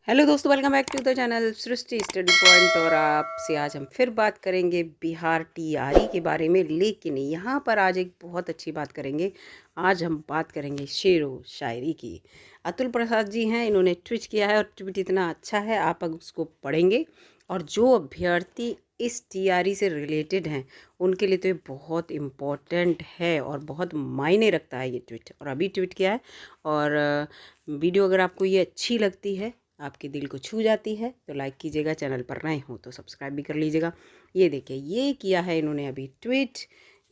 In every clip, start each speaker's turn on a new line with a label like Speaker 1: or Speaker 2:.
Speaker 1: Hello दोस्तों, welcome back to the channel Srishti study point. और आपसे आज हम फिर बात करेंगे बिहार टीआरई के बारे में, लेकिन यहाँ पर आज एक बहुत अच्छी बात करेंगे। आज हम बात करेंगे शेरो शायरी की। अतुल प्रसाद जी हैं, इन्होंने ट्वीट किया है और ट्वीट इतना अच्छा है, आप अगर उसको पढ़ेंगे और जो अभ्यर्थी इस टीआरई से रिलेटेड हैं उनके लिए तो ये बहुत इम्पोर्टेंट है और बहुत मायने रखता है ये ट्वीट। और अभी ट्वीट किया है। और वीडियो अगर आपको ये अच्छी लगती है, आपके दिल को छू जाती है, तो लाइक कीजिएगा। चैनल पर नए हो तो सब्सक्राइब भी कर लीजिएगा। ये देखिए, ये किया है इन्होंने अभी ट्वीट।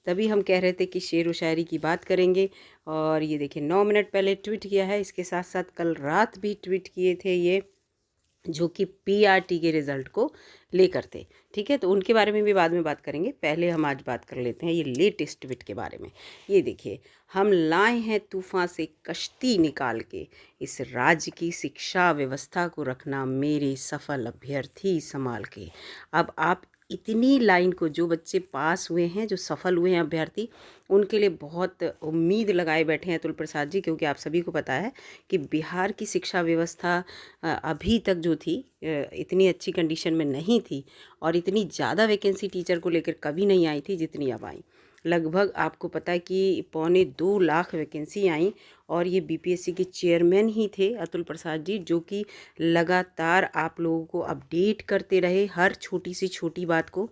Speaker 1: तभी हम कह रहे थे कि शेर व शायरी की बात करेंगे। और ये देखिए, 9 मिनट पहले ट्वीट किया है। इसके साथ साथ कल रात भी ट्वीट किए थे ये, जो कि पीआरटी के रिज़ल्ट को लेकर थे। ठीक है, तो उनके बारे में भी बाद में बात करेंगे। पहले हम आज बात कर लेते हैं ये लेटेस्ट ट्वीट के बारे में। ये देखिए, हम लाए हैं तूफ़ान से कश्ती निकाल के, इस राज्य की शिक्षा व्यवस्था को रखना मेरे सफल अभ्यर्थी संभाल के। अब आप इतनी लाइन को, जो बच्चे पास हुए हैं, जो सफल हुए हैं अभ्यर्थी, उनके लिए बहुत उम्मीद लगाए बैठे हैं अतुल प्रसाद जी। क्योंकि आप सभी को पता है कि बिहार की शिक्षा व्यवस्था अभी तक जो थी इतनी अच्छी कंडीशन में नहीं थी, और इतनी ज़्यादा वैकेंसी टीचर को लेकर कभी नहीं आई थी जितनी अब आई। लगभग आपको पता है कि 2.25 लाख वैकेंसी आई। और ये बीपीएससी के चेयरमैन ही थे अतुल प्रसाद जी, जो कि लगातार आप लोगों को अपडेट करते रहे हर छोटी से छोटी बात को,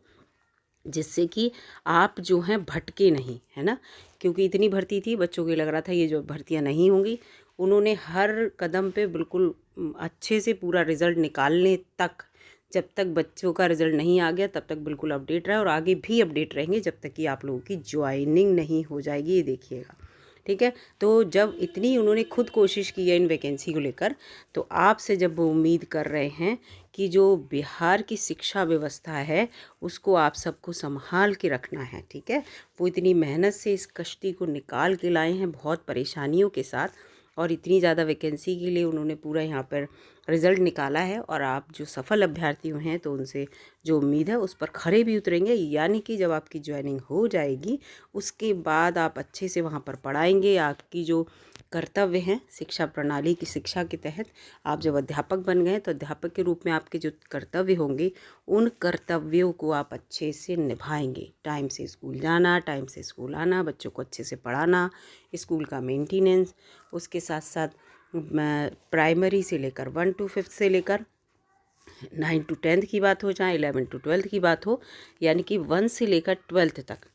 Speaker 1: जिससे कि आप जो हैं भटके नहीं, है ना। क्योंकि इतनी भर्ती थी, बच्चों को लग रहा था ये जो भर्तियां नहीं होंगी। उन्होंने हर कदम पे बिल्कुल अच्छे से पूरा रिज़ल्ट निकालने तक, जब तक बच्चों का रिज़ल्ट नहीं आ गया तब तक बिल्कुल अपडेट रहा, और आगे भी अपडेट रहेंगे जब तक कि आप लोगों की ज्वाइनिंग नहीं हो जाएगी। ये देखिएगा, ठीक है। तो जब इतनी उन्होंने खुद कोशिश की है इन वैकेंसी को लेकर, तो आपसे जब वो उम्मीद कर रहे हैं कि जो बिहार की शिक्षा व्यवस्था है उसको आप सबको संभाल के रखना है, ठीक है। वो इतनी मेहनत से इस कश्ती को निकाल के लाए हैं, बहुत परेशानियों के साथ, और इतनी ज़्यादा वैकेंसी के लिए उन्होंने पूरा यहाँ पर रिज़ल्ट निकाला है। और आप जो सफल अभ्यर्थी हैं तो उनसे जो उम्मीद है उस पर खरे भी उतरेंगे। यानी कि जब आपकी ज्वाइनिंग हो जाएगी उसके बाद आप अच्छे से वहाँ पर पढ़ाएंगे। आपकी जो कर्तव्य हैं शिक्षा प्रणाली की शिक्षा के तहत, आप जब अध्यापक बन गए तो अध्यापक के रूप में आपके जो कर्तव्य होंगे उन कर्तव्यों को आप अच्छे से निभाएंगे। टाइम से स्कूल जाना, टाइम से स्कूल आना, बच्चों को अच्छे से पढ़ाना, स्कूल का मेंटेनेंस, उसके साथ साथ प्राइमरी से लेकर 1 to 5 से लेकर 9 to 10 की बात हो, चाहे 11 to 12 की बात हो, यानी कि 1 से लेकर 12 तक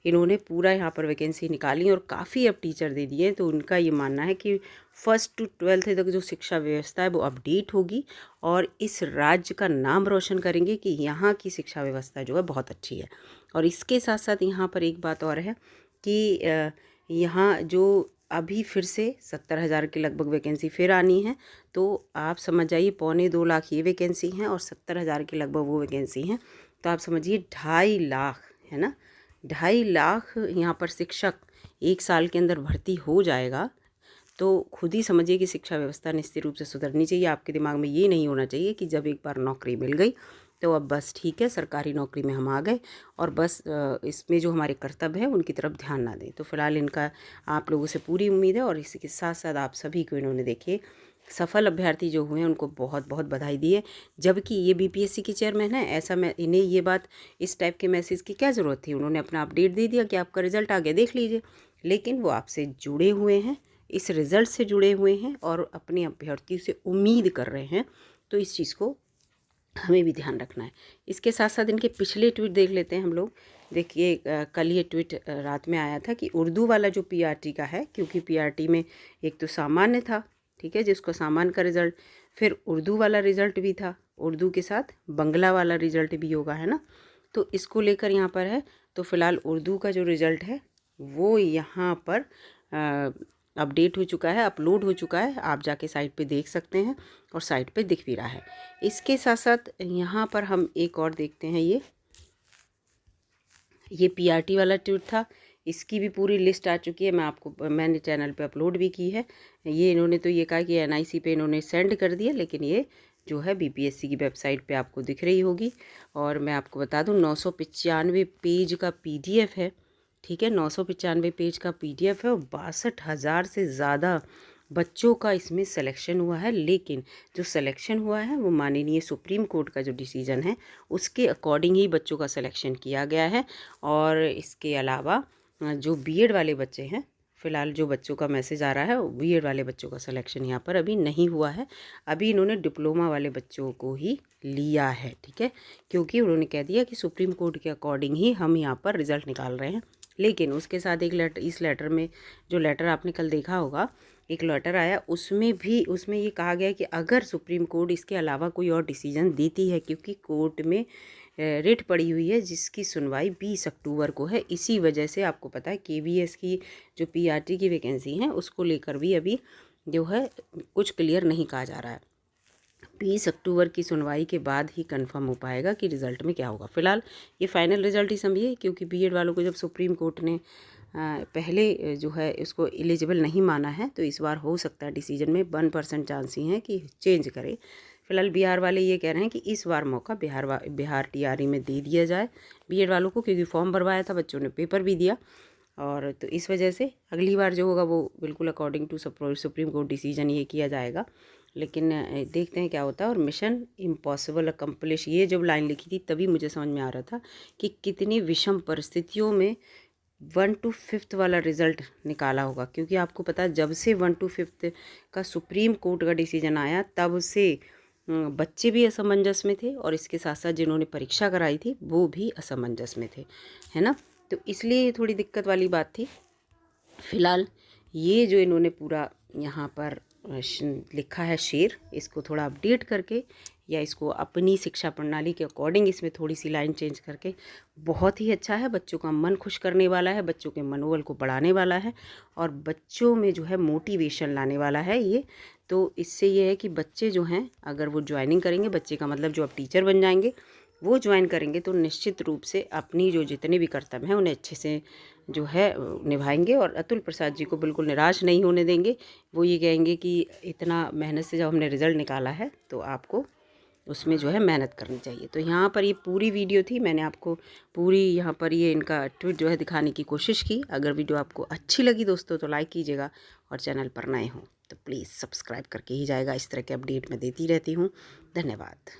Speaker 1: इन्होंने पूरा यहाँ पर वैकेंसी निकाली और काफ़ी अब टीचर दे दिए। तो उनका ये मानना है कि 1st to 12th तक जो शिक्षा व्यवस्था है वो अपडेट होगी और इस राज्य का नाम रोशन करेंगे कि यहाँ की शिक्षा व्यवस्था जो है बहुत अच्छी है। और इसके साथ साथ यहाँ पर एक बात और है कि यहाँ जो अभी फिर से 70,000 के लगभग वैकेंसी फिर आनी है। तो आप समझ जाइए, 2.25 लाख ये वैकेंसी हैं और 70,000 के लगभग वो वैकेंसी हैं। तो आप समझिए 2.5 लाख, है ना, 2.5 लाख यहाँ पर शिक्षक एक साल के अंदर भर्ती हो जाएगा। तो खुद ही समझिए कि शिक्षा व्यवस्था निश्चित रूप से सुधरनी चाहिए। आपके दिमाग में ये नहीं होना चाहिए कि जब एक बार नौकरी मिल गई तो अब बस ठीक है, सरकारी नौकरी में हम आ गए और बस इसमें जो हमारे कर्तव्य हैं उनकी तरफ ध्यान ना दें। तो फिलहाल इनका आप लोगों से पूरी उम्मीद है। और इसी के साथ साथ आप सभी को इन्होंने देखिए सफल अभ्यर्थी जो हुए हैं उनको बहुत बहुत बधाई दी है। जबकि ये बीपीएससी के चेयरमैन है, ऐसा मैं इन्हें ये बात, इस टाइप के मैसेज की क्या ज़रूरत थी। उन्होंने अपना अपडेट दे दिया कि आपका रिज़ल्ट आ गया, देख लीजिए। लेकिन वो आपसे जुड़े हुए हैं, इस रिज़ल्ट से जुड़े हुए हैं और अपने अभ्यर्थी से उम्मीद कर रहे हैं। तो इस चीज़ को हमें भी ध्यान रखना है। इसके साथ साथ इनके पिछले ट्वीट देख लेते हैं हम लोग। देखिए, कल ये ट्वीट रात में आया था कि उर्दू वाला जो पीआरटी का है, क्योंकि पीआरटी में एक तो सामान्य था, ठीक है, जिसको सामान्य का रिज़ल्ट, फिर उर्दू वाला रिज़ल्ट भी था, उर्दू के साथ बंगला वाला रिज़ल्ट भी होगा, है ना। तो इसको लेकर यहाँ पर है। तो फिलहाल उर्दू का जो रिज़ल्ट है वो यहाँ पर अपडेट हो चुका है, अपलोड हो चुका है। आप जाके साइट पे देख सकते हैं और साइट पे दिख भी रहा है। इसके साथ साथ यहाँ पर हम एक और देखते हैं। ये पीआरटी वाला ट्वीट था, इसकी भी पूरी लिस्ट आ चुकी है। मैंने चैनल पे अपलोड भी की है। ये इन्होंने तो ये कहा कि एनआईसी पे इन्होंने सेंड कर दिया, लेकिन ये जो है बीपीएससी की वेबसाइट पे आपको दिख रही होगी। और मैं आपको बता दूं, 995 पेज का पीडीएफ है, ठीक है, 995 पेज का पीडीएफ है और 62,000 से ज़्यादा बच्चों का इसमें सिलेक्शन हुआ है, लेकिन जो सिलेक्शन हुआ है वो माननीय सुप्रीम कोर्ट का जो डिसीजन है उसके अकॉर्डिंग ही बच्चों का सिलेक्शन किया गया है। और इसके अलावा जो बीएड वाले बच्चे हैं, फ़िलहाल जो बच्चों का मैसेज आ रहा है बीएड वाले बच्चों का सिलेक्शन यहाँ पर अभी नहीं हुआ है। अभी इन्होंने डिप्लोमा वाले बच्चों को ही लिया है, ठीक है, क्योंकि उन्होंने कह दिया कि सुप्रीम कोर्ट के अकॉर्डिंग ही हम यहाँ पर रिज़ल्ट निकाल रहे हैं। लेकिन उसके साथ एक लेटर, इस लेटर में जो लेटर आपने कल देखा होगा, एक लेटर आया, उसमें ये कहा गया कि अगर सुप्रीम कोर्ट इसके अलावा कोई और डिसीजन देती है, क्योंकि कोर्ट में रिट पड़ी हुई है जिसकी सुनवाई 20 अक्टूबर को है। इसी वजह से आपको पता है केवीएस की जो पीआरटी की वैकेंसी है उसको लेकर भी अभी जो है कुछ क्लियर नहीं कहा जा रहा है। 20 अक्टूबर की सुनवाई के बाद ही कंफर्म हो पाएगा कि रिज़ल्ट में क्या होगा। फ़िलहाल ये फाइनल रिज़ल्ट ही समझिए, क्योंकि बीएड वालों को जब सुप्रीम कोर्ट ने पहले जो है इसको एलिजिबल नहीं माना है, तो इस बार हो सकता है डिसीजन में 1% चांस ही हैं कि चेंज करे। फ़िलहाल बिहार वाले ये कह रहे हैं कि इस बार मौका बिहार टीआरई में दे दिया जाए बीएड वालों को, क्योंकि फॉर्म भरवाया था, बच्चों ने पेपर भी दिया, और तो इस वजह से अगली बार जो होगा वो बिल्कुल according to supreme court decision ये किया जाएगा। लेकिन देखते हैं क्या होता है। और मिशन इम्पॉसिबल अकम्प्लिश, ये जब लाइन लिखी थी तभी मुझे समझ में आ रहा था कि कितनी विषम परिस्थितियों में 1 to 5 वाला रिज़ल्ट निकाला होगा, क्योंकि आपको पता है जब से 1 to 5 का सुप्रीम कोर्ट का डिसीजन आया तब से बच्चे भी असमंजस में थे, और इसके साथ साथ जिन्होंने परीक्षा कराई थी वो भी असमंजस में थे, है ना। तो इसलिए थोड़ी दिक्कत वाली बात थी। फ़िलहाल ये जो इन्होंने पूरा यहाँ पर लिखा है शेर, इसको थोड़ा अपडेट करके या इसको अपनी शिक्षा प्रणाली के अकॉर्डिंग इसमें थोड़ी सी लाइन चेंज करके बहुत ही अच्छा है। बच्चों का मन खुश करने वाला है, बच्चों के मनोबल को बढ़ाने वाला है, और बच्चों में जो है मोटिवेशन लाने वाला है ये। तो इससे ये है कि बच्चे जो हैं अगर वो ज्वाइनिंग करेंगे, बच्चे का मतलब जो अब टीचर बन जाएंगे वो ज्वाइन करेंगे, तो निश्चित रूप से अपनी जो जितने भी कर्तव्य हैं उन्हें अच्छे से जो है निभाएंगे, और अतुल प्रसाद जी को बिल्कुल निराश नहीं होने देंगे। वो ये कहेंगे कि इतना मेहनत से जब हमने रिज़ल्ट निकाला है तो आपको उसमें जो है मेहनत करनी चाहिए। तो यहाँ पर ये पूरी वीडियो थी, मैंने आपको पूरी यहाँ पर ये इनका ट्वीट जो है दिखाने की कोशिश की। अगर वीडियो आपको अच्छी लगी दोस्तों तो लाइक कीजिएगा, और चैनल पर नए हों तो प्लीज़ सब्सक्राइब करके ही जाएगा। इस तरह के अपडेट मैं देती रहती हूँ। धन्यवाद।